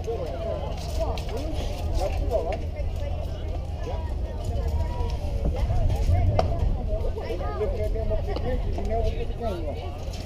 Looking at them up the benches, you never get the game right.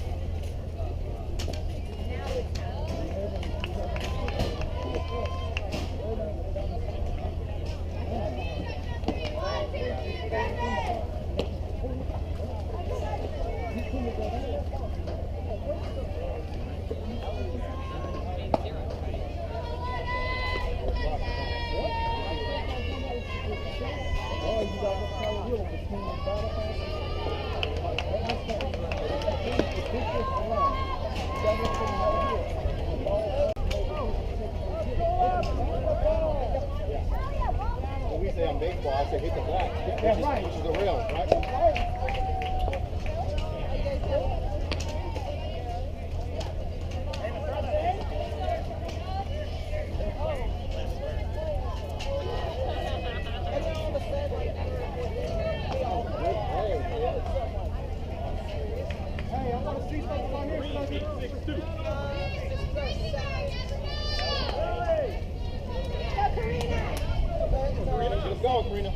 We say on baseball, I say hit the black. That's right. Which is the rail, right? Hey, I want to see something on here. 6'2". Let's go, Karina.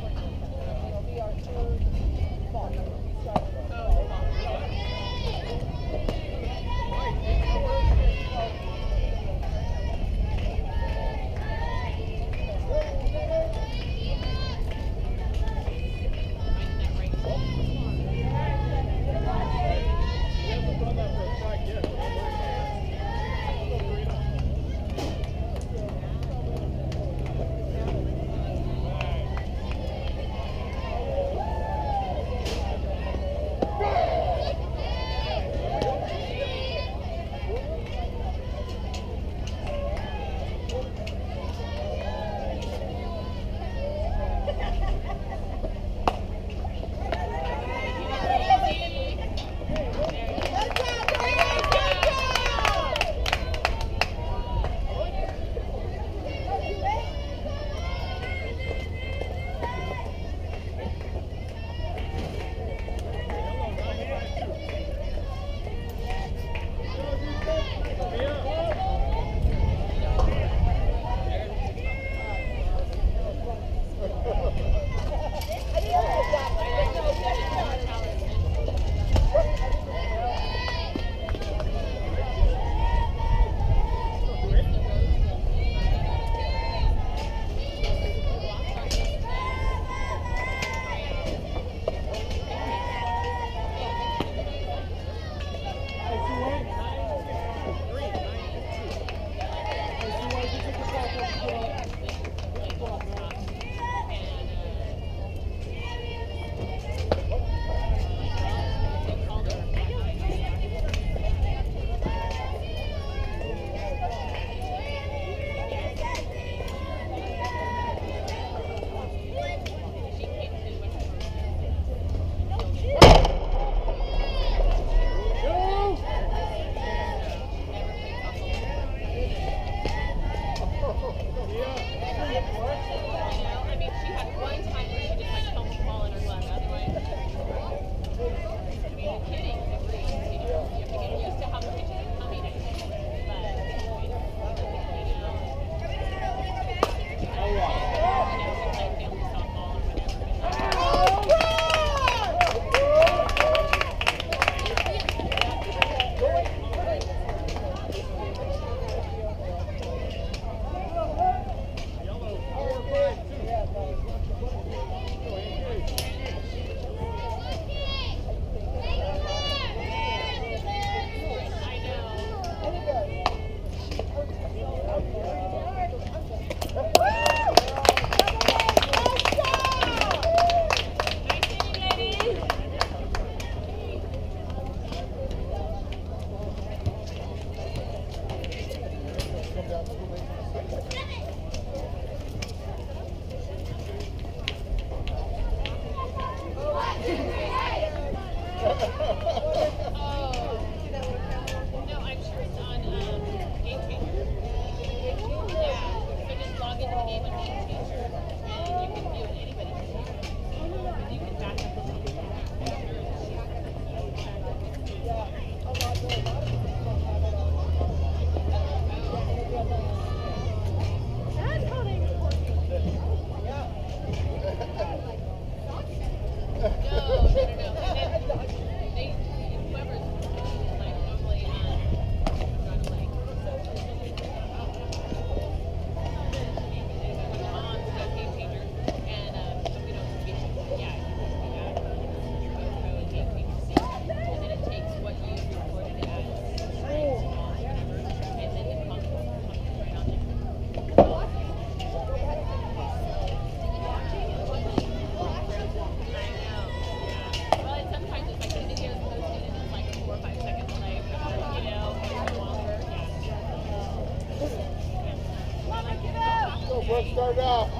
start off.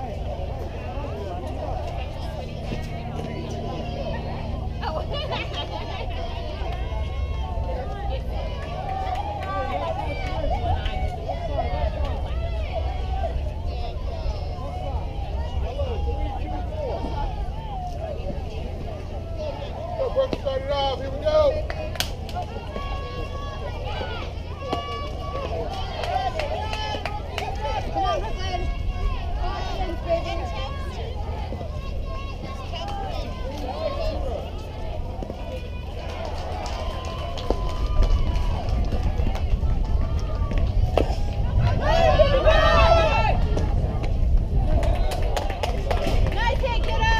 Start it off. Here we go. Come on, Brooklyn. Nice hit, kiddo.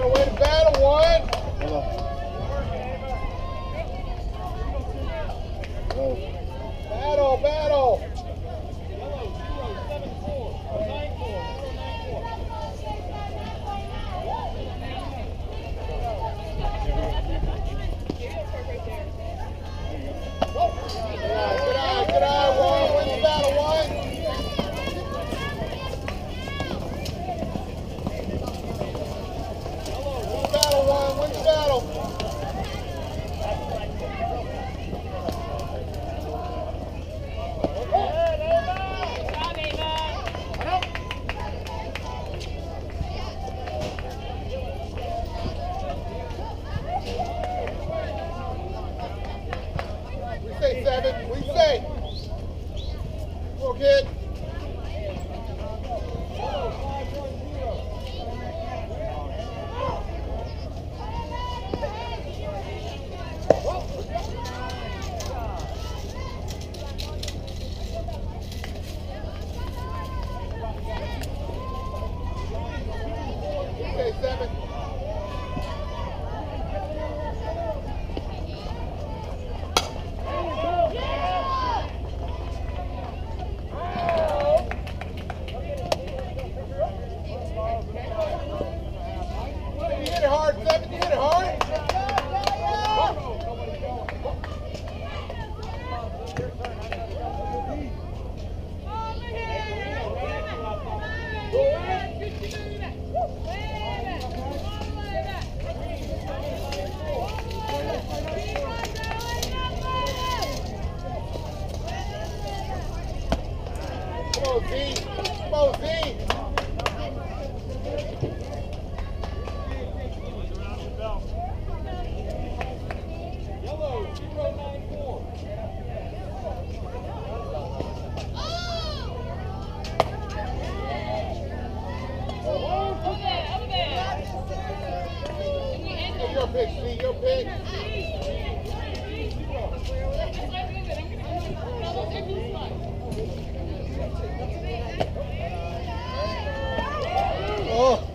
Way to battle, one. Battle, battle. Good eye, one. Win the battle, one. Win the battle. We say 7. We say. Come on, kid. Okay, 7. You hit it hard, 7. You hit it hard. Come on, Z. Come on, Z. Yellow, 094. You're pick, see your pick. Oh.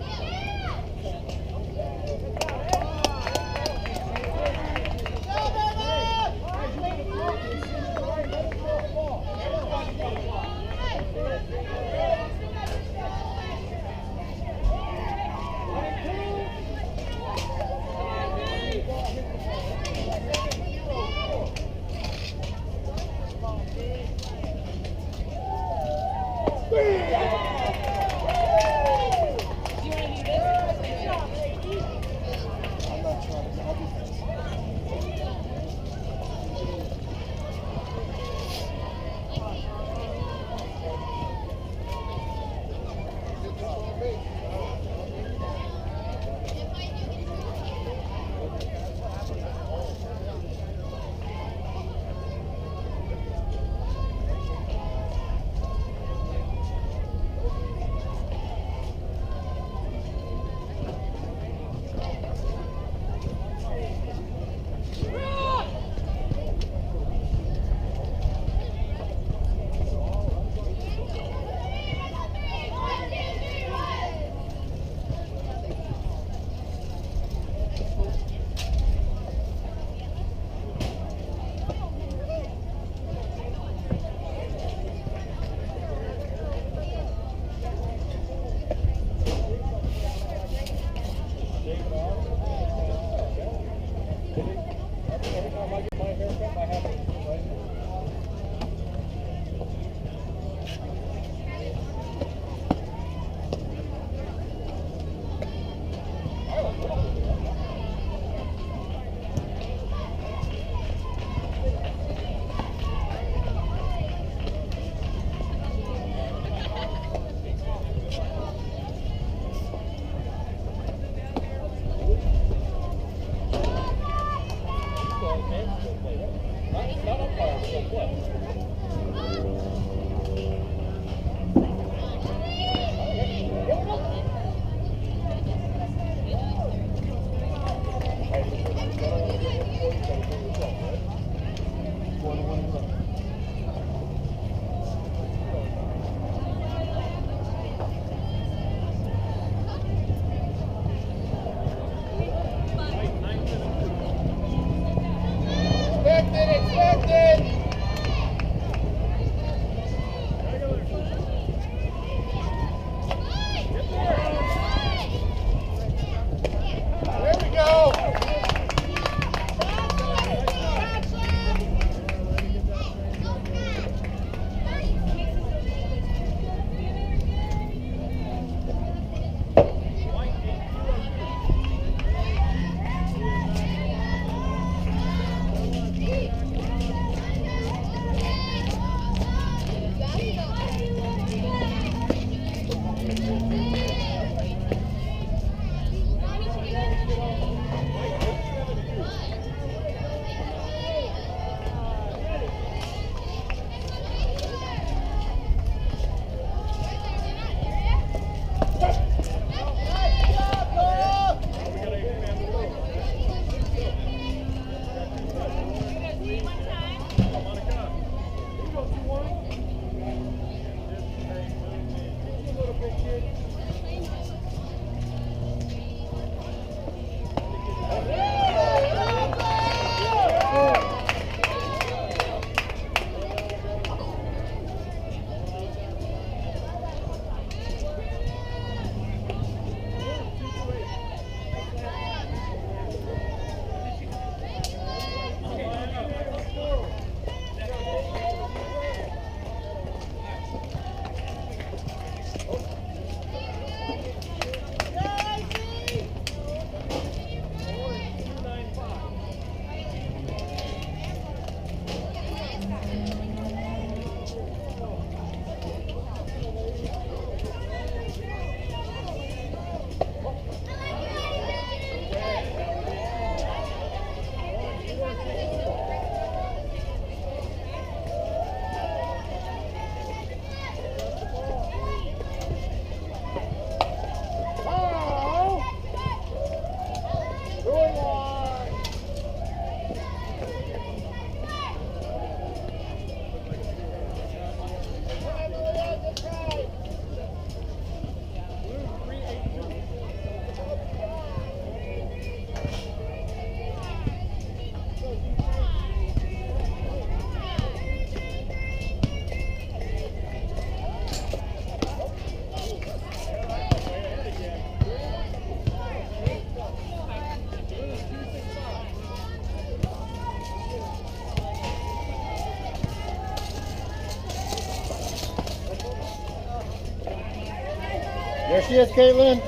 There she is, Caitlin.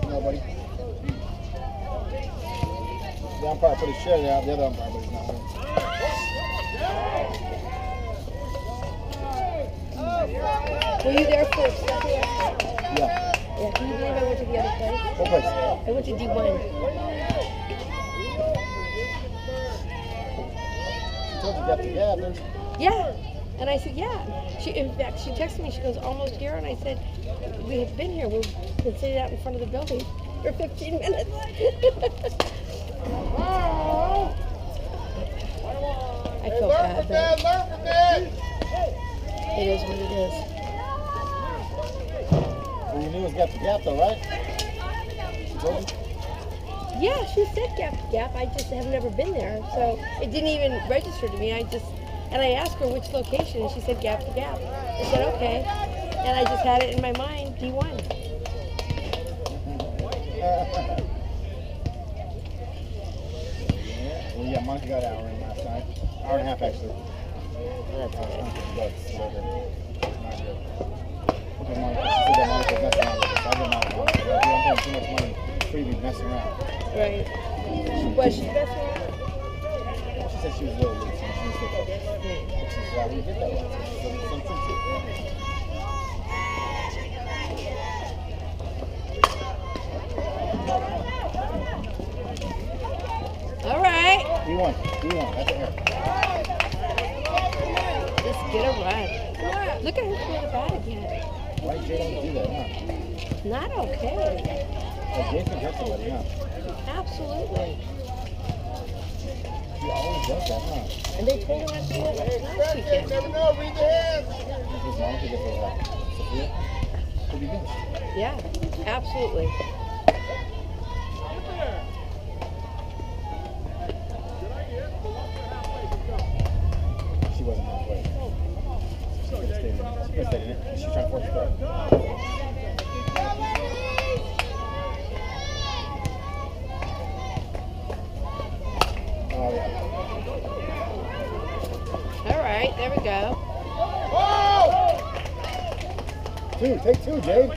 Nobody. The umpire put his shirt out, the other umpire, but he's not here. Were you there first? Yeah. Yeah, can you believe I went to the other place? What place? I went to D1. She told you got the gap, didn't she? Yeah. And I said, yeah. In fact, she texted me, she goes, almost here. And I said, we have been here. We've been sitting out in front of the building for 15 minutes. I felt bad, but Learn from that. it is what it is. Well, you knew it was got the gap, though, right? She told you? Yeah, she said gap to gap. I just have never been there. So it didn't even register to me. And I asked her which location, and she said gap to gap. I said, okay. And I just had it in my mind, D1. Well, yeah, Monica got an hour in last night. Hour and a half, actually. That's okay. Bucks, so they're not good. Okay, Monica, she said that Monica's messing around with us. I didn't know Monica. I'm paying too much money for you to be messing around. Right. Was she messing around? She said she was a little loose. And she was like, which is why we did that last time. So there's some truth to it. All right. D1, that's her. Just get a run. Look at her throw the bat again. Why did Jay do that, huh? Not okay. Like Jay can hurt somebody, huh? Absolutely. He always does that, huh? And they told her not to do it last weekend. Never know, read the hands. Because Monica gets over that. Sophia? Pretty good. Yeah, absolutely. She wasn't halfway. She could have stayed in it. She could have stayed in it. She's trying to force the throw. Oh, yeah. All right, there we go. Oh! Take two, Jade.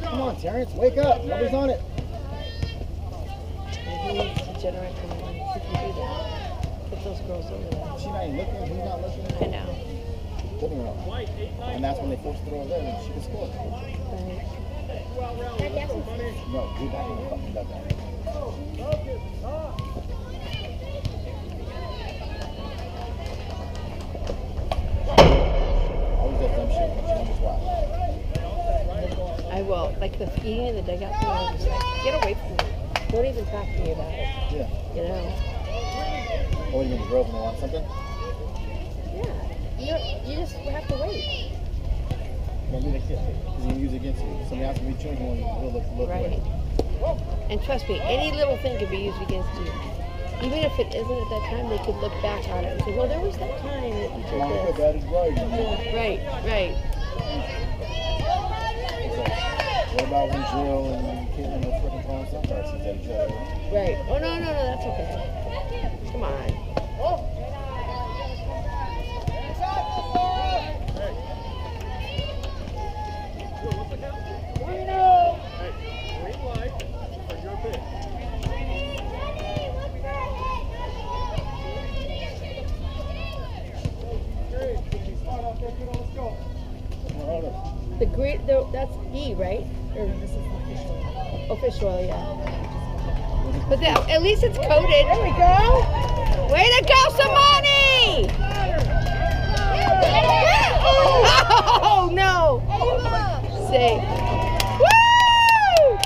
Come on, Terrence, wake up. Nobody's on it. He needs to generate the money. He can do that. Get those girls over there. She's not even looking. He's not looking. I know. Putting her on. And that's when they force the throw there and she can score. Right. No, do that in the fucking dugout. Always does dumb shit when she wonders why. I will. Like the eating in the dugout thing, I was just like, get away from me. Don't even talk to me about it. Yeah. You know? Oh, you mean the girls when they want something? Yeah. You just have to wait. Don't be the kid. Because he can use it against you. Somebody else can be chewing one, he'll look Right. away. And trust me, any little thing can be used against you. Even if it isn't at that time, they could look back on it and say, well, there was that time that you did Monica, this. that is right. Yeah, right. What about when Jill and Caitlin were freaking throwing some cards at each other? Right. Oh, no, that's okay. Come on. The green, that's E, right? Or this is official, yeah. But at least it's coated. There we go. Way to go, Simone! Oh no! Safe. Woo!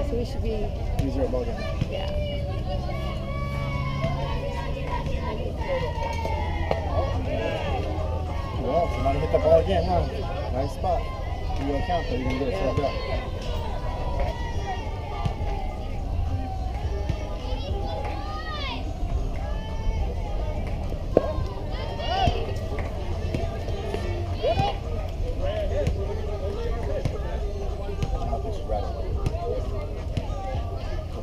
So we should be. These are above them. Yeah. Hit the ball again, huh? Nice spot. You don't count, but you're going to get it filled up.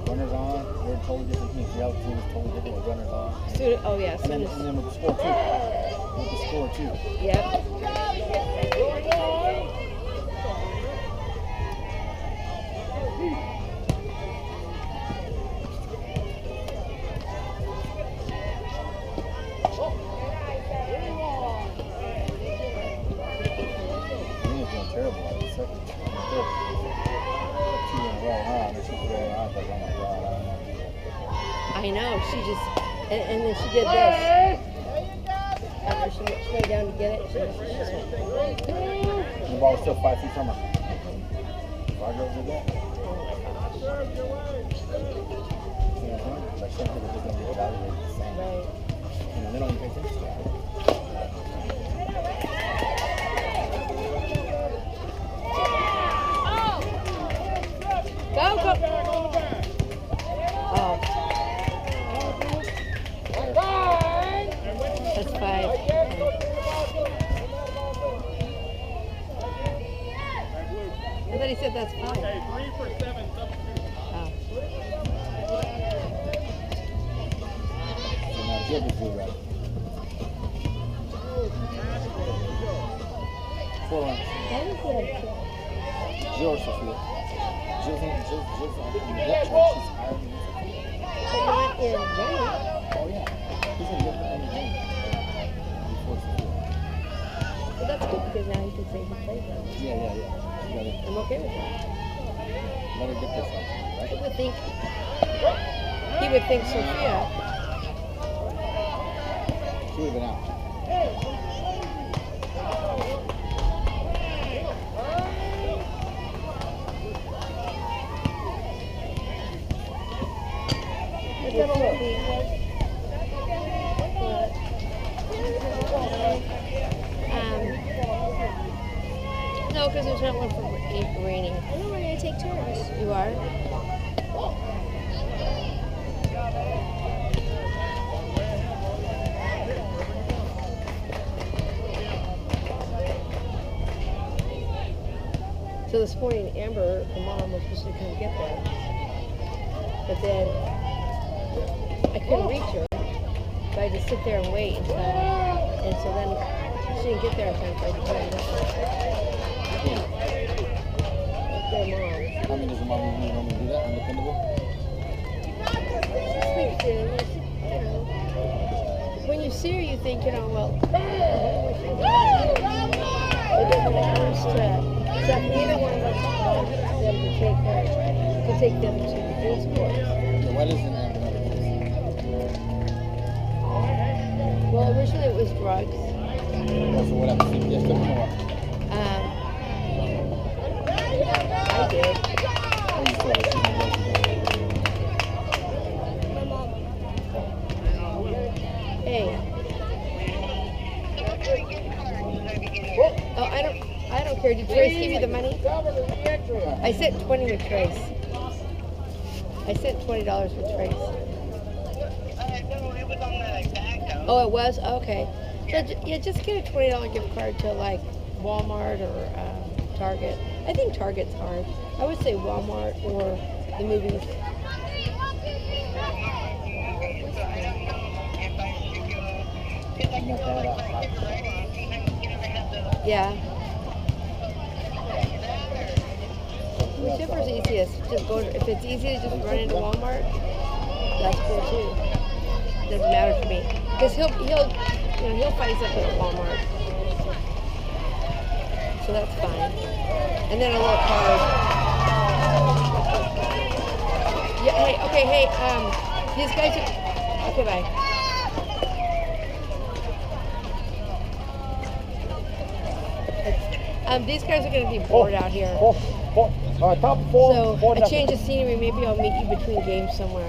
Runners on, we're a totally different team. The other team is totally different with runners on. Oh yeah, And then with the score too. With the score too. Yep. Nina's doing terrible at the second. Third. 2 in a row, huh? And she's going on. I was like, oh my God, I don't know. I know. She just and then she did this. After she went down to get it, she just went. And the ball was still 5 feet from her. 5 girls did that. Like some people just don't get evaluated the same. Right. You know, they don't even pay attention to that. Go, go. Oh. That's 5. I thought he said that's 5. Okay, 3 for 7 substitute. Oh. So now Jill just do that. 4 runs. That is good. Jill or Sophia. Jill's on the depth chart. She's higher than Sophia. But not in running. Oh yeah. He's gonna get the end game before Sophia. But that's good because now you can say he plays them. Yeah. You gotta I'm okay with that. let her get this one, right? He would think Sophia. She would have been out. No, because there's not one for raining. I know we're gonna take turns. You are? So this morning, Amber, the mom, was supposed to come get them. But then I couldn't reach her. So I had to sit there and wait until, and so then she didn't get there in time, so I had to come and get her. Their mom. I mean, does the mom usually normally do that? Undependable? She sleeps in, and she, you know. When you see her, you think, you know, well, it doesn't hours to, so neither one of us wants them to take them to do sports. Yeah, why doesn't Amber have a Well, originally it was drugs. So what happened? CPS took him or what? I did. Or you still have a My mom. Hey. Oh, I don't care. Did Trace give you the money? I sent 20 with Trace. I sent $20 with Trace. Oh, it was? Okay. So, yeah, just get a $20 gift card to like Walmart or Target. I think Target's hard. I would say Walmart or the movies. Yeah. Whichever's easiest. Just go. If it's easy to just run into Walmart, that's cool too. Doesn't matter to me because he'll find something at Walmart, so that's fine. And then a little card. Yeah. Hey. Okay. Hey. These guys are. Okay. Bye. These guys are going to be bored out here. Top four. So a change of scenery. Maybe I'll meet you between games somewhere.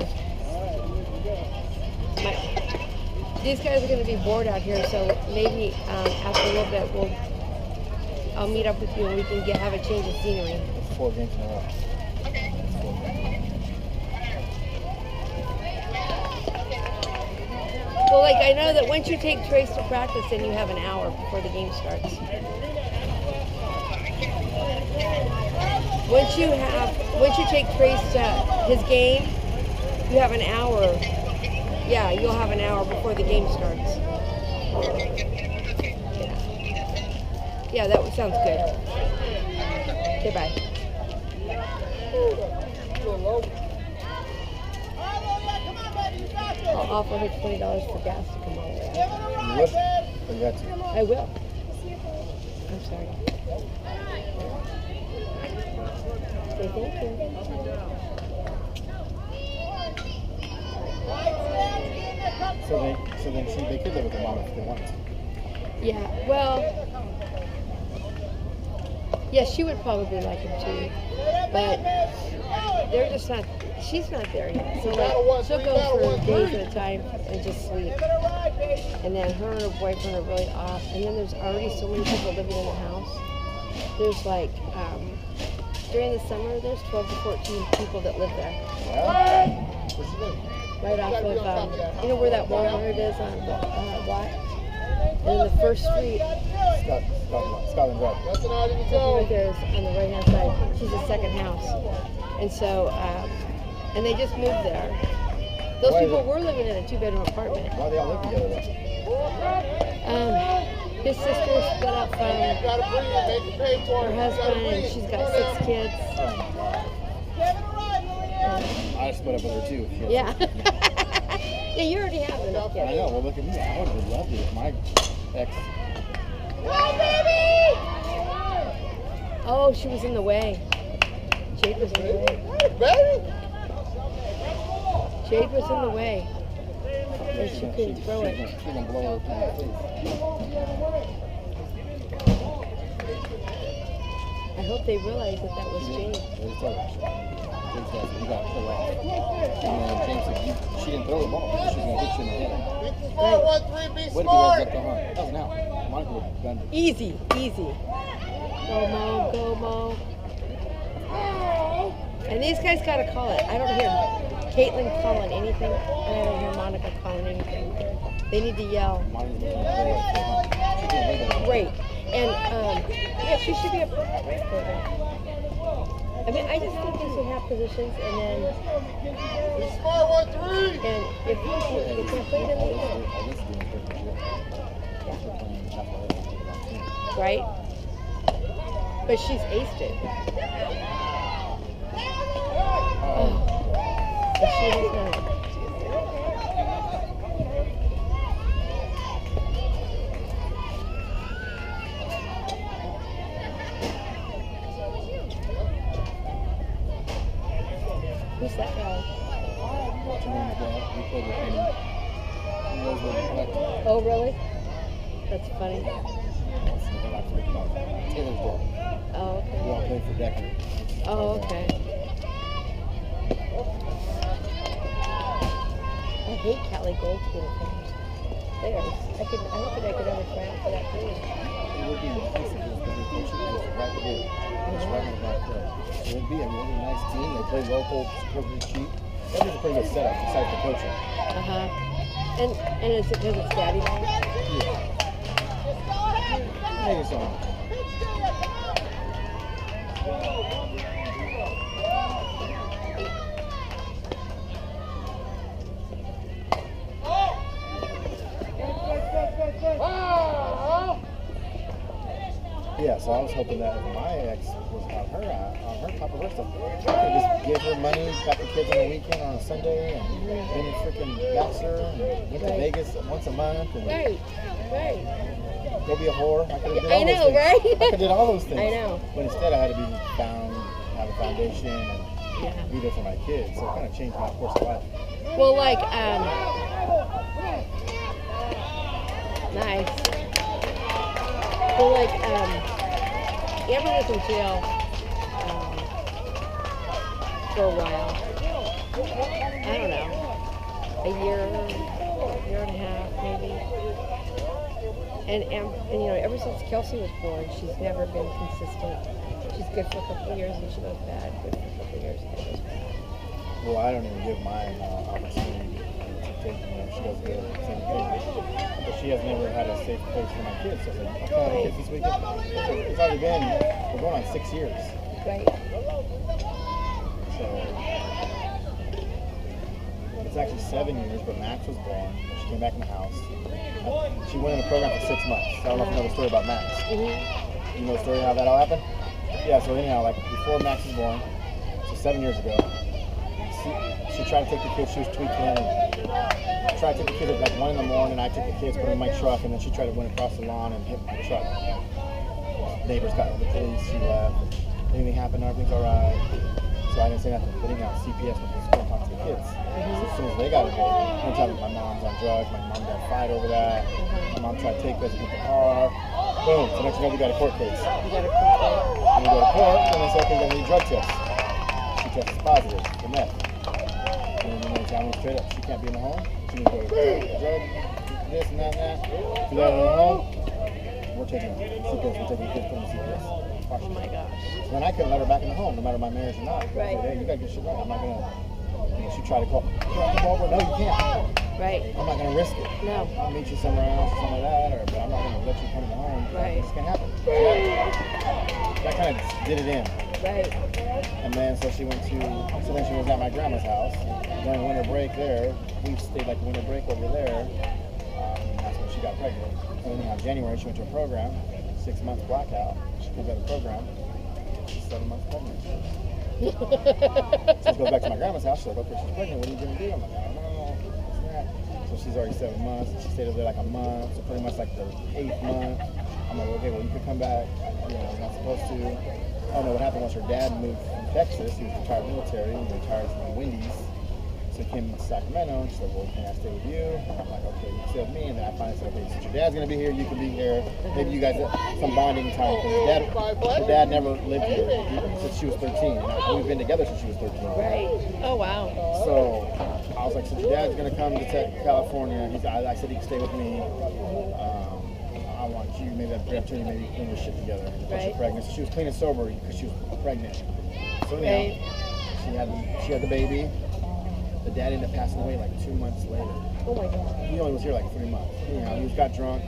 These guys are going to be bored out here, so maybe after a little bit we'll I'll meet up with you and we can have a change of scenery. It's 4 games in a row. It's 4 games. Well, like I know that once you take Trace to practice, then you have an hour before the game starts. Once you take Trace to his game, you have an hour. Yeah, you'll have an hour before the game starts. Yeah, that sounds good. Okay, bye. I'll offer her $20 for gas to come all the way out. You would? Or you got to? I will. I'm sorry. Say thank you. So then they could live with their mom if they wanted to. Yeah, well, yeah, she would probably like him too, but they're just not, she's not there yet. So like, she'll go for days at a time and just sleep. And then her and her boyfriend are really off. And then there's already so many people living in the house. There's like, during the summer, there's 12 to 14 people that live there. Yeah? Where's she live? Right off of, you know where that Walmart is on Watt? And then the first street, Scotland Drive. right there is on the right hand side. She's the second house. And so, and they just moved there. Those people were living in a 2-bedroom apartment. Why they all live together though? His sister split up from her husband and she's got 6 kids. I split up with her too. Yeah. Yeah, you already have enough I kids. know, well look at me. I would have loved it if my ex. Oh, she was in the way. Jade was in the way. Jade was in the way. And she couldn't throw it. She's gonna blow her in the face. I hope they realize that that was Jade. James got you got to pull off. And then James said she didn't throw the ball. She was gonna hit you in the head. Right. Way to go up the hunt. That was an out. Monica would have done it. Easy, easy. Go, Mom, go, Mom. And these guys gotta call it. I don't hear Caitlin calling anything, and I don't hear Monica calling anything. They need to yell. Monica's gonna play like the hunt. She can play that. Great. And yeah, she should be a right program. I mean, I just think they should have positions, and then and if they play them, right? But she's aced it. Oh, but she has not. Who's that guy? Oh, really? That's funny. Taylor's dad. Oh, We all okay. played for Decker. Oh, okay. I hate Cali Gold uniforms. Theirs. I don't think I could ever try out for that team. It would be nice if it was better coached. It was right here. It's right on the back there. It would be a really nice team. They play local, perfectly cheap. That is a pretty good setup besides the coaching. And is it because it's daddy ball? Yeah. Maybe so. Yeah, so I was hoping that if my ex was on her top of her stuff, I could just give her money, got the kids on the weekend on a Sunday, and been a freaking bachelor, and went to Vegas once a month, and Right. go be a whore. I could have did I all know, those things. right? I could have did all those things. I know. But instead, I had to be bound, have a foundation, and Yeah. be there for my kids. So it kind of changed my course of life. Well, like, nice. Well, like, Amber was in jail for a while. I don't know, a year and a half maybe. And you know, ever since Kelsey was born, she's never been consistent. She's good for a couple of years and she goes bad. Good for a couple of years and she goes bad. Well, I don't even give mine opportunity to take, you know, she does the same thing. But she has never had a safe place for my kids. So I said, okay, have kids this weekend. It's already been, we're going on 6 years. Right. So it's actually 7 years, but Max was born. She came back in the house. She went in the program for 6 months. So I don't know if you know the story about Max. You know the story how that all happened? Yeah, so anyhow, like before Max was born, so 7 years ago, she tried to take the kids, she was tweaking and tried to take the kids at like 1 in the morning. I took the kids, put them in my truck, and then she tried to run across the lawn and hit my truck. Neighbors got the police, she left. Anything happened, everything's alright. So I didn't say nothing. But anyhow, CPS went to school and talked to the kids. So as soon as they got involved, one time my mom's on drugs, my mom got a fight over that. My mom tried to take us to get the car. Boom, so next thing you know, we got a court case. You got a court date. And we go to court, and they say, okay, we're going to need drug tests. She tests positive for meth. And then they tell me straight up, she can't be in the home. She needs to go to drug, this and that and that. If you let her in the home, we're taking CPS, we're taking the kids, putting them in CPS. Oh my gosh. So then I couldn't let her back in the home, no matter my marriage or not. Right. I said, hey, you gotta get shit right. I'm not gonna, you know, she tried to call, come over. No, you can't. Right. I'm not gonna risk it. No. I'll meet you somewhere else or something like that, but I'm not gonna let you come in the home. Right. It's gonna happen. That kind of did it in. Right. And then so she went to, so then she was at my grandma's house during winter break there. We stayed like winter break over there. And that's when she got pregnant. So then in January she went to a program, 6 months blackout. She comes out of the program. She's 7 months pregnant. So she goes back to my grandma's house. She's like, okay, she's pregnant. What are you gonna do? I'm like, I don't know. What's that? So she's already 7 months. She stayed over there like a month. So pretty much like the 8th month. I'm like, okay, well you can come back. You know, you're not supposed to. I don't know what happened once her dad moved from Texas. He was retired military and he retired from Wendy's. So he came to Sacramento and she said, well, can I stay with you? And I'm like, okay, you can stay with me. And then I finally said, okay, since your dad's gonna be here, you can be here. Maybe you guys have some bonding time because her dad never lived here since she was 13. And we've been together since she was 13. Right. Oh wow. So I was like, since your dad's gonna come to California, I said he can stay with me. I want you, maybe that opportunity, maybe clean your shit together. Right. She's pregnant. So she was clean and sober because she was pregnant. So anyhow, she had the baby. The dad ended up passing away like 2 months later. Oh my God. He only was here like 3 months. Anyhow, he got drunk,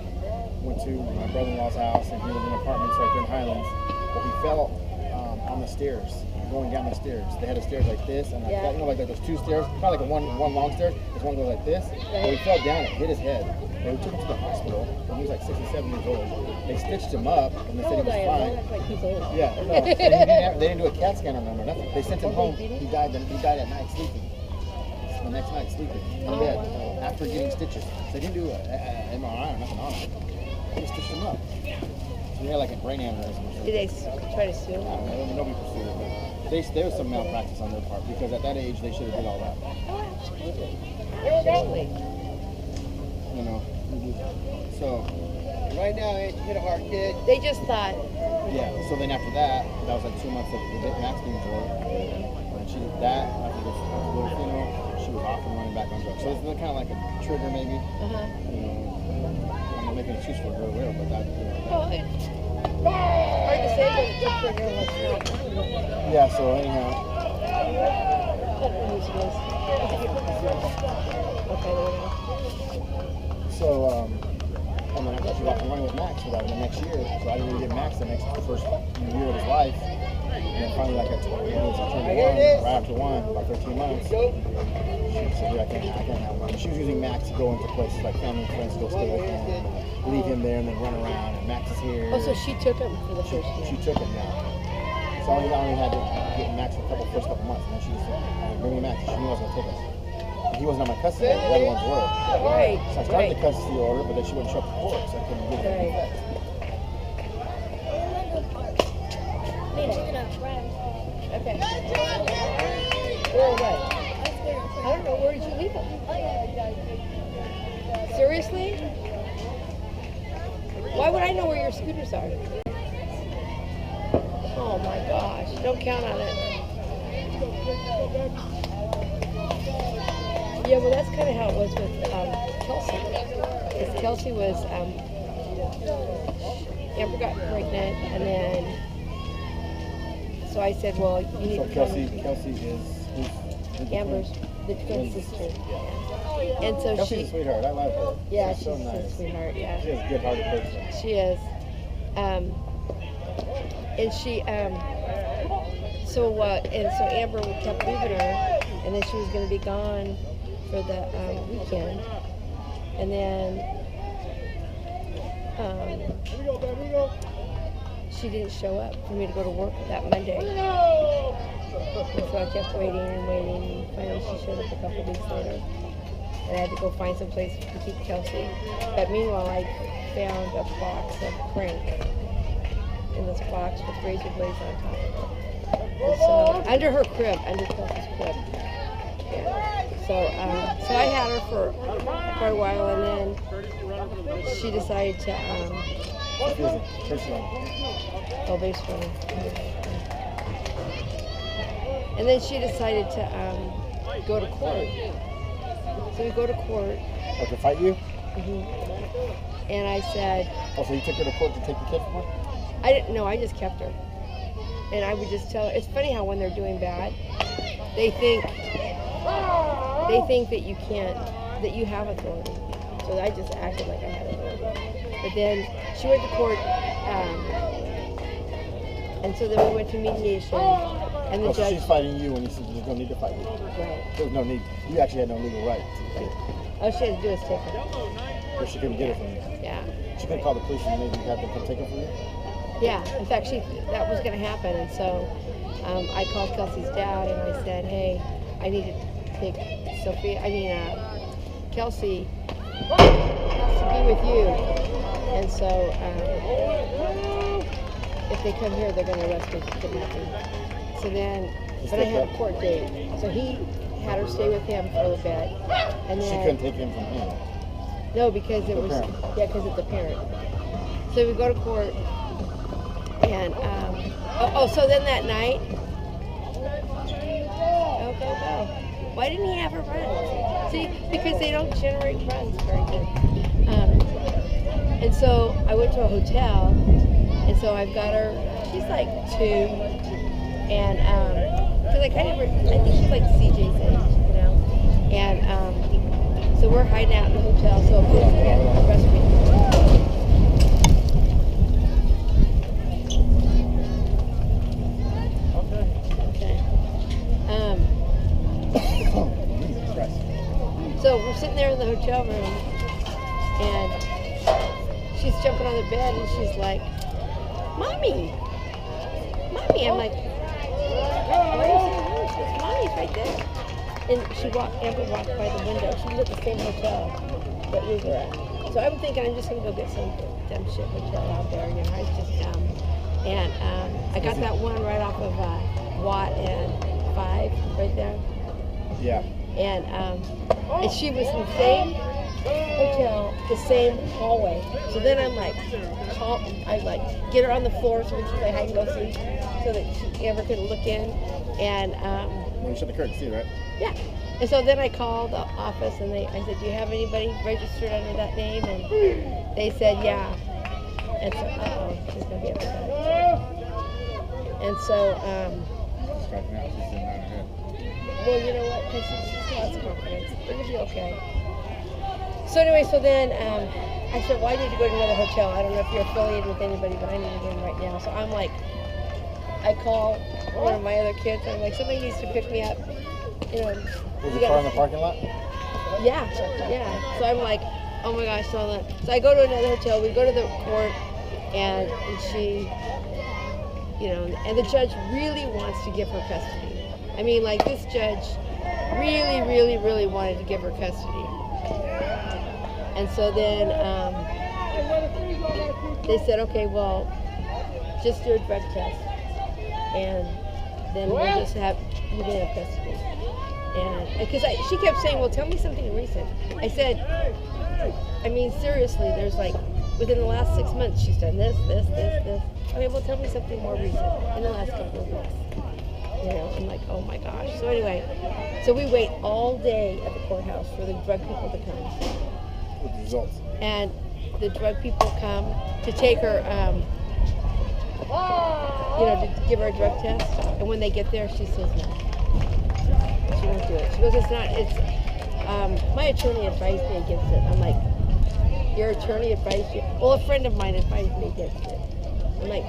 went to my brother-in-law's house, and he lived in apartments right there in Highlands. But he fell on the stairs, going down the stairs. They had a stairs like this, and like that, you know, like there's 2 stairs, probably like one long stairs. This one goes like this. But he fell down and hit his head. They took him to the hospital when he was like 67 years old. They stitched him up and they said he was fine. Like he's old. Yeah, no, they didn't do a CAT scan on him or nothing. They sent him home. He died at night sleeping. The next night sleeping in bed after getting stitches. They didn't do an MRI or nothing on him. They just stitched him up. So he had like a brain aneurysm or something. Did they try to sue him? I don't know. Nobody pursued it. There was some malpractice on their part because at that age they should have did all that. Oh, absolutely. Absolutely. You know. So Right now, it hit a hard kid. They just thought. yeah. So then after that was like 2 months of the Max being drunk. And she did that. After the little funeral, she was off and running back on drugs. So it's kind of like a trigger maybe. You know, I'm not making an excuse for her or whatever, but that. You know, Well, it's hard to say, but it's a trigger. Let's not. yeah. So anyhow. So, and then I got you off and running with Max for that the next year. So I didn't really get Max the first year of his life. And then finally, like at 20 years, I turned 1, right after 1, about 13 months. She said, yeah, I can't have one. She was using Max to go into places like family and friends to go stay with him, and leave him there and then run around. And Max is here. Oh, so she took him for the first She year. took him now. So I only had to get Max for the first couple months, and then she just said, bring me Max. She knew I was going to take us. He wasn't on my custody order, the other ones were. Right. So I started the custody order, but then she wouldn't show up to court, so I couldn't get it. Right. Hey, check it out. Okay. Or what? I don't know. Where did you leave him? Seriously? Why would I know where your scooters are? Oh my gosh. Don't count on it. Yeah, well, that's kind of how it was with Kelsey. Because Kelsey was Amber got pregnant, and then so I said, well, you need So to Kelsey come. is who's Amber's the twin sister. Yeah. And so Kelsey's a sweetheart. I love her. Yeah, she's so she's nice. a sweetheart. Yeah. She's a good-hearted person. She is. And she, so Amber kept leaving her, and then she was going to be gone for the weekend. And then she didn't show up for me to go to work that Monday. And so I kept waiting and waiting, and finally she showed up a couple weeks later. And I had to go find some place to keep Kelsey. But meanwhile, I found a box of crank in this box with razor blades on top of it. And so, under her crib, under Kelsey's crib. Yeah. So I had her for quite a while, and then she decided to, base running. And then she decided to go to court. So we go to court. Oh, to fight you? Mm-hmm. And I said... Oh, so you took her to court to take the kid from her? I didn't know, I just kept her. And I would just tell her, it's funny how when they're doing bad, they think that you can't, that you have authority. So I just acted like I had authority. But then she went to court, and so then we went to mediation, and the So judge... she's fighting you when you said there's no need to fight you. Right. There's no need. You actually had no legal right to take her. All she had to do was take her. Or she couldn't get it from you. Yeah. She couldn't call the police and maybe have them come take her from you? Yeah, in fact, that was going to happen, and so I called Kelsey's dad, and I said, hey, I need to take Kelsey has to be with you, and so if they come here, they're going to arrest me for kidnapping. So then, but I had a court date, so he had her stay with him for a little bit, and then... She couldn't take him from him? No, because it was... parent. Yeah, because it's a parent. So we go to court, and, so then that night, go. Why didn't he have her run? See, because they don't generate runs very good. And so I went to a hotel, and so I've got her, she's like 2, and, because I think she's like CJ's age, you know, and, so we're hiding out in the hotel, so if we can't breastfeed. So we're sitting there in the hotel room, and she's jumping on the bed, and she's like, Mommy! I'm like, why are you saying her? She goes, Mommy's right there. And Amber walked by the window. She was at the same hotel that we were at. So I'm thinking I'm just going to go get some dumb shit hotel out there, you know, I was just dumb. And I got that one right off of Watt and 5 right there. Yeah. And she was in the same hotel, the same hallway. So then I'm like, get her on the floor so we can play hide and go seek, so that Amber could look in. And Well, you shut the curtain too, right? yeah. And so then I called the office, and I said, do you have anybody registered under that name? And they said, yeah. And so, she's gonna be upset. And so, Striking out, she's in her head. well, you know what? Because she's lots of confidence. It would be okay. So anyway, so then I said, well, I need to go to another hotel. I don't know if you're affiliated with anybody, but I need to go in right now. So I'm like, I call one of my other kids. I'm like, somebody needs to pick me up. You know. Was your car in the parking lot? Yeah. So I'm like, oh my gosh. So I go to another hotel. We go to the court, and she, you know, and the judge really wants to give her custody. I mean, like, this judge really, really, really wanted to give her custody. And so then they said, okay, well, just do a drug test, and then we'll just have you can have custody. And because she kept saying, well, tell me something recent. I said, I mean, seriously, there's like, within the last 6 months, she's done this. Okay, well, tell me something more recent in the last couple of weeks. You know, I'm like, oh my gosh. So anyway, so we wait all day at the courthouse for the drug people to come. With the results. And the drug people come to take her, you know, to give her a drug test. And when they get there, she says no. She won't do it. She goes, it's not, it's, my attorney advised me against it. I'm like, your attorney advised you? Well, a friend of mine advised me against it. I'm like,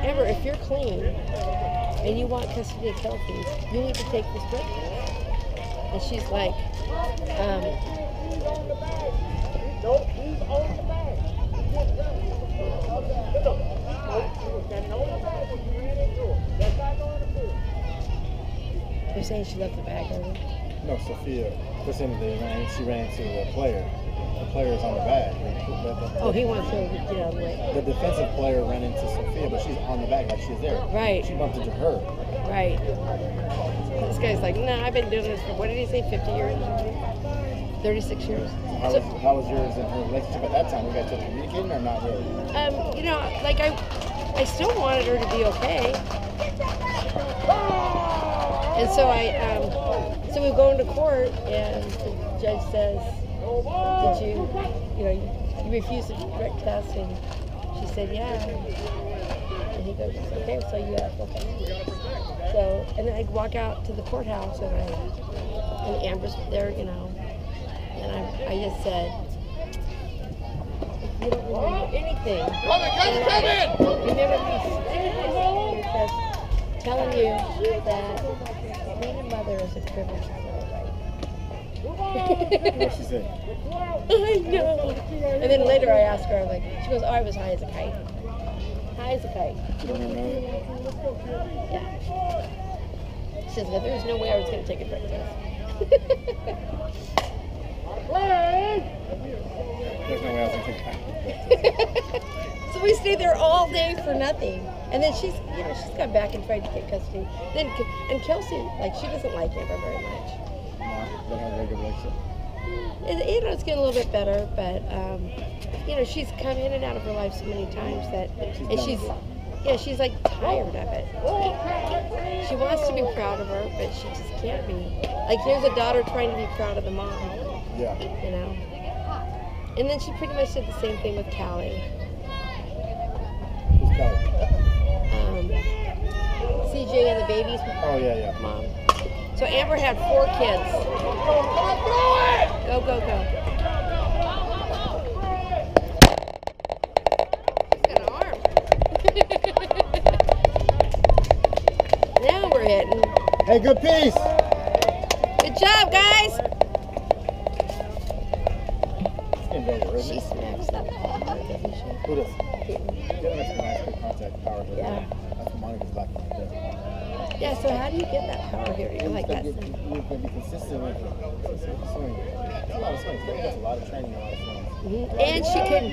Amber, if you're clean and you want custody of Kelsey, you need to take this drug test. And she's like, they're saying she left the bag over. No, Sophia. This end of the night, she ran into the player. The player is on the bag. Oh, he wants her to get out of the way. The defensive player ran into Sophia, but she's on the bag, like she's there. Right. She bumped into her. Right. This guy's like, nah, I've been doing this for, what did he say, 50 years? 36 years. How was yours and her relationship at that time? You guys still communicating or not really? You know, like I still wanted her to be okay. And so so we go into court and the judge says, did you refused the drug test? And she said, yeah. And he goes, okay, so you have, okay. So, and then I'd walk out to the courthouse and Amber's there, you know, and I just said, you don't remember anything. Remember me because telling you that being a mother is a privilege. What did she say? I know. And then later I asked her, like, she goes, oh, I was high as a kite. High as a kite. You don't remember? Yeah. She says, well, there was no way I was going to take a drug test. There's no way I was going to take a So we stayed there all day for nothing. And then she's got back and tried to get custody. And Kelsey, like, she doesn't like Amber very much. Don't have a very good relationship. You know, it's getting a little bit better, but you know, she's come in and out of her life so many times that, she's like tired of it. She wants to be proud of her, but she just can't be. Like, here's a daughter trying to be proud of the mom. Yeah. You know. And then she pretty much did the same thing with Callie. Who's Callie? CJ and the baby's mom. So Amber had 4 kids. Go, go, go. She's got an arm. Now we're hitting. Hey, good piece. Good job, guys. It's getting over, isn't She it? smacks that ball, doesn't she? Who does? Yeah, that's a nice good contact power. Yeah. That's what Monica's like right there. Yeah, so how do you get that power here? You're like that. You're going to be consistent with it. Swing. It's a lot of swings. That's a lot of training, a lot of swings. And she can,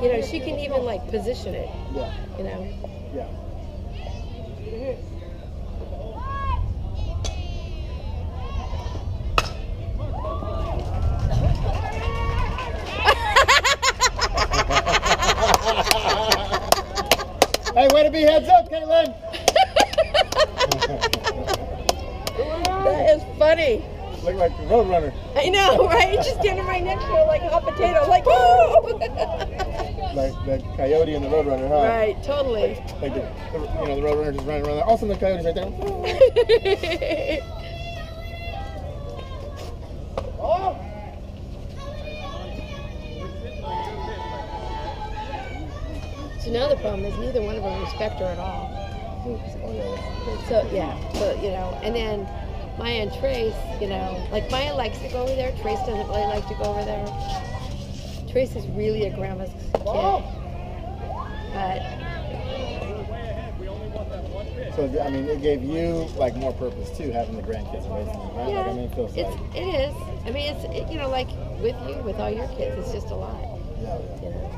you know, she can even like position it. Yeah. You know. Yeah. Hey, way to be heads up, Caitlin! That is funny. Look like the Roadrunner. I know, right? Just standing right next to her like a hot potato, like, woo! Like the coyote and the Roadrunner, huh? Right, totally. Like the Roadrunner just running around there. Also, the coyote's right there. So now the problem is neither one of them respect her at all. So you know, and then Maya and Trace, you know, like Maya likes to go over there. Trace doesn't really like to go over there. Trace is really a grandma's kid, but So I mean, it gave you like more purpose too, having the grandkids and raising them, right? yeah, Like, I mean, it feels it is. I mean, it's you know, like with you, with all your kids, it's just a lot. Yeah. You know,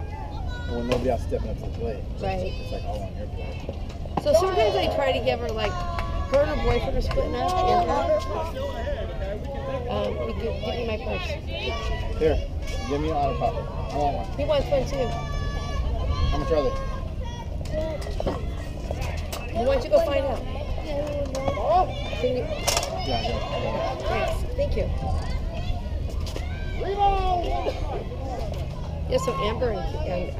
And when nobody else stepping up to the plate, right? it's like all on your plate. So sometimes I try to give her like her and her boyfriend are splitting up. And give me my purse. Here, give me an auto pop. I want one. He wants one too. How much are they? Why don't you go find out? Can you? Yeah. Thanks. Thank you. Yeah, so Amber and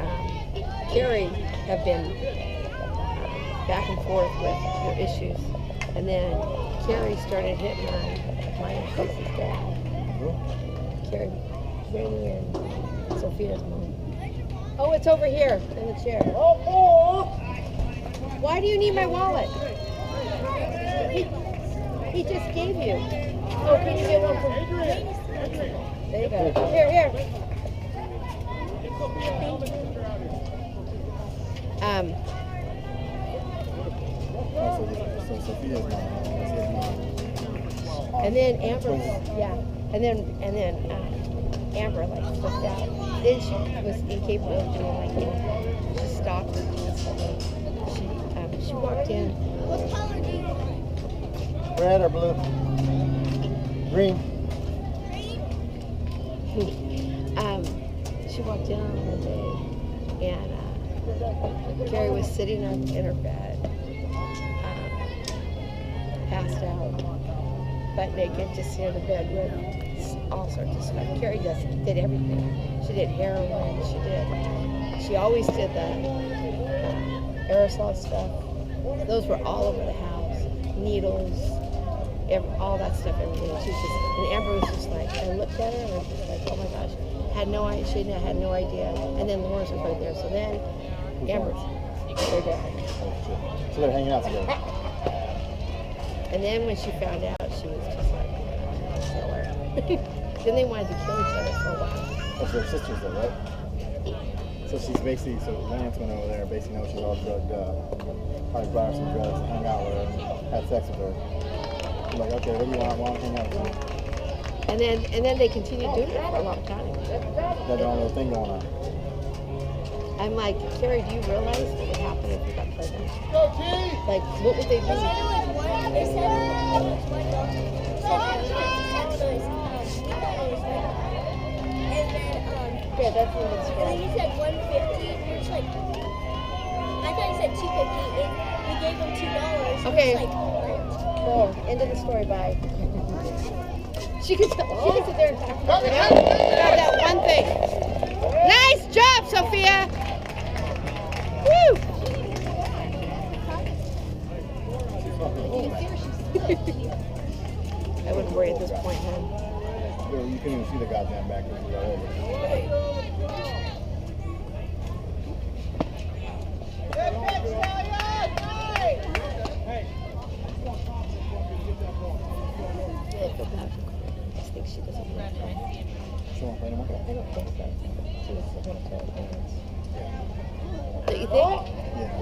Carrie have been back and forth with their issues. And then Carrie started hitting on my cousin's dad. Carrie, Rainy and Sophia's mom. Oh, it's over here in the chair. Why do you need my wallet? He just gave you. Oh, can you get one from There you go. Here. So Sophia's mom. And then Amber, Amber like flipped out. Then she was incapable of doing like she stopped and stuff. She walked in. What color do you want? Red or blue? Green. She walked in on one day, and Carrie was sitting up in her bed, passed out, butt naked, just near the bed with all sorts of stuff. Carrie did everything. She did heroin. She always did the aerosol stuff. Those were all over the house. Needles, all that stuff, everything. And Amber was just like, I looked at her and I was just like, oh my gosh. She had no idea. And then Lawrence was right there. So then Amber's right there. So they're hanging out together. And then when she found out, she was just like, kill her. Then they wanted to kill each other for a while. That's their sisters though, right? So she's basically, Lance went over there, basically knows she's all drugged up. Probably brought her some drugs and hung out with her and had sex with her. I'm like, okay, what do you want? I want to hang out with you. And then they continued doing it for a long time. They had their own little thing going on. I'm like, Carrie, do you realize what would happen if you got pregnant? Like, what would they do? They said it was one. They said it was one doctor. Yeah, that's what it's And then he said 150, which like, I thought he said 250. We gave him $2. Okay. It's like, Oh, end of the story, bye. She could sit there and talk about that one thing. Nice job, Sophia! Woo! I wouldn't worry at this point, hon. You couldn't even see the goddamn back when you got over. I think she doesn't want to. She won't play no more? I don't think so. She was going to tell her parents. Don't you think? Yeah.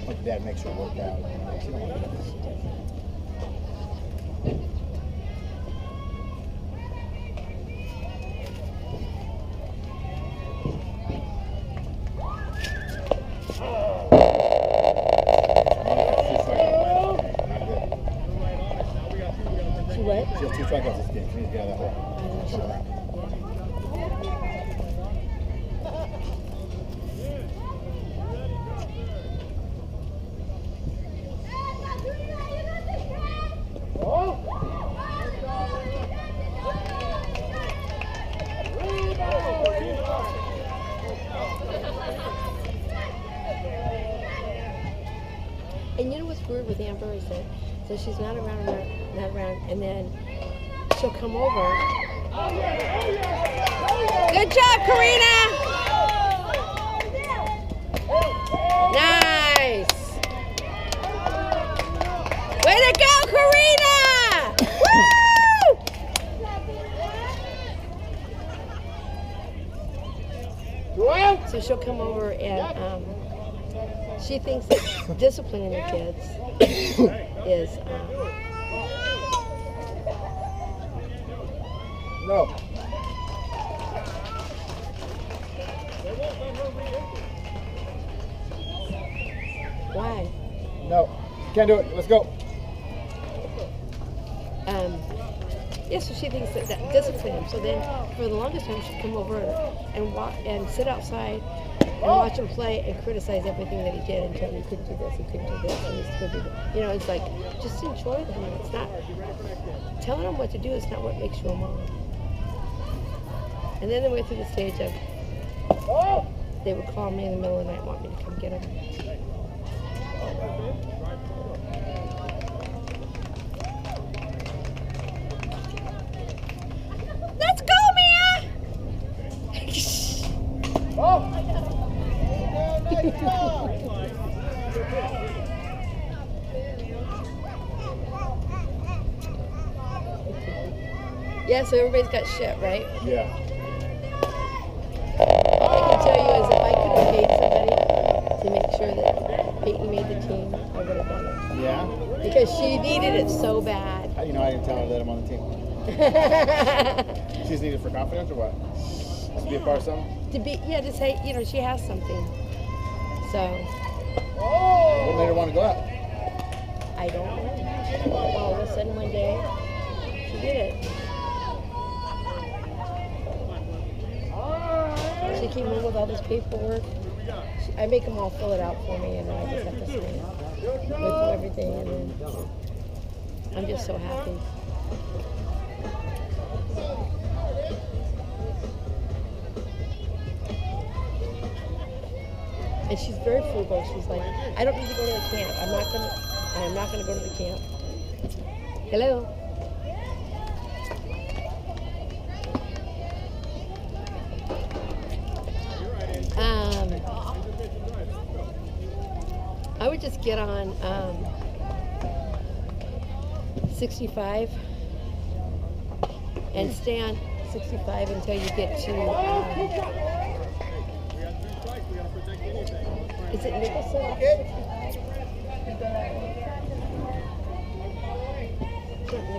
Hope Dad makes her work out. She don't want to do that. She doesn't. What? She has 2 strikeouts this game. She needs to get out of that hole. Turn around. And you know what's weird with Amber is that so she's not around, and then she'll come over. Good job, Karina! Nice! Way to go, Karina! Woo! So she'll come over and she thinks that disciplining the kids is No. why? No. Can't do it. Let's go. Yeah, so she thinks that discipline him. So then, for the longest time, she'd come over and walk and sit outside and watch him play and criticize everything that he did and tell him he couldn't do this, he couldn't do this, and he couldn't do that. You know, it's like just enjoy them. It's not telling them what to do. It's not what makes you a mom. And then they went through the stage of they would call me in the middle of the night and want me to come get them. Let's go, Mia! Yeah, so everybody's got shit, right? Yeah. I can tell you is if I could have paid somebody to make sure that Peyton made the team, I would have done it. Yeah? Because she needed it so bad. How do you know I didn't tell her that I'm on the team? She's needed for confidence or what? To be a part of something? To be, yeah, to say, you know, she has something. So, What made her want to go out? I don't know. All of a sudden one day, she did it. She came in with all this paperwork. I make them all fill it out for me, and then I just have to sign it with everything, and then I'm just so happy. And she's very frugal. She's like, I don't need to go to the camp. I am not gonna go to the camp. Hello. I would just get on 65 and stay on 65 until you get to, is it Nicholson?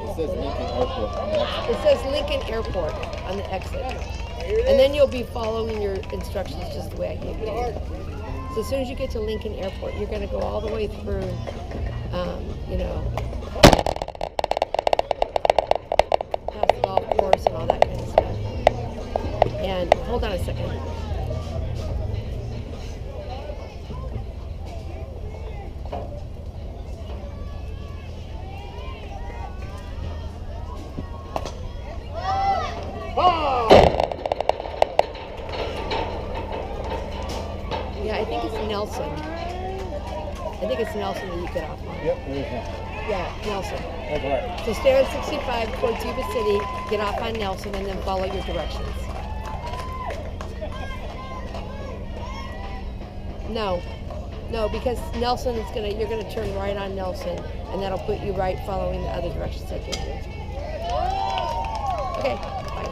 It says Lincoln Airport on the exit. It says Lincoln Airport on the exit. And then you'll be following your instructions just the way I gave it to you. So as soon as you get to Lincoln Airport, you're going to go all the way through, you know, past the golf course and all that kind of stuff. And hold on a second. Yeah, I think it's Nelson. I think it's Nelson that you get off on. Yep, there is one. Yeah, Nelson. That's right. So stay on 65 towards Yuba City, get off on Nelson, and then follow your directions. No, because Nelson is you're gonna turn right on Nelson, and that'll put you right following the other directions I gave you. Okay, bye.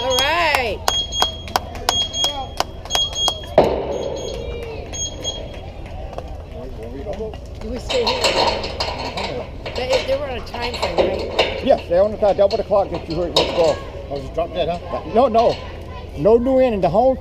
All right. We stay here. They were on a time frame, right? Yes, they on the double the clock that you heard was go. Oh, just drop dead, huh? No new in the whole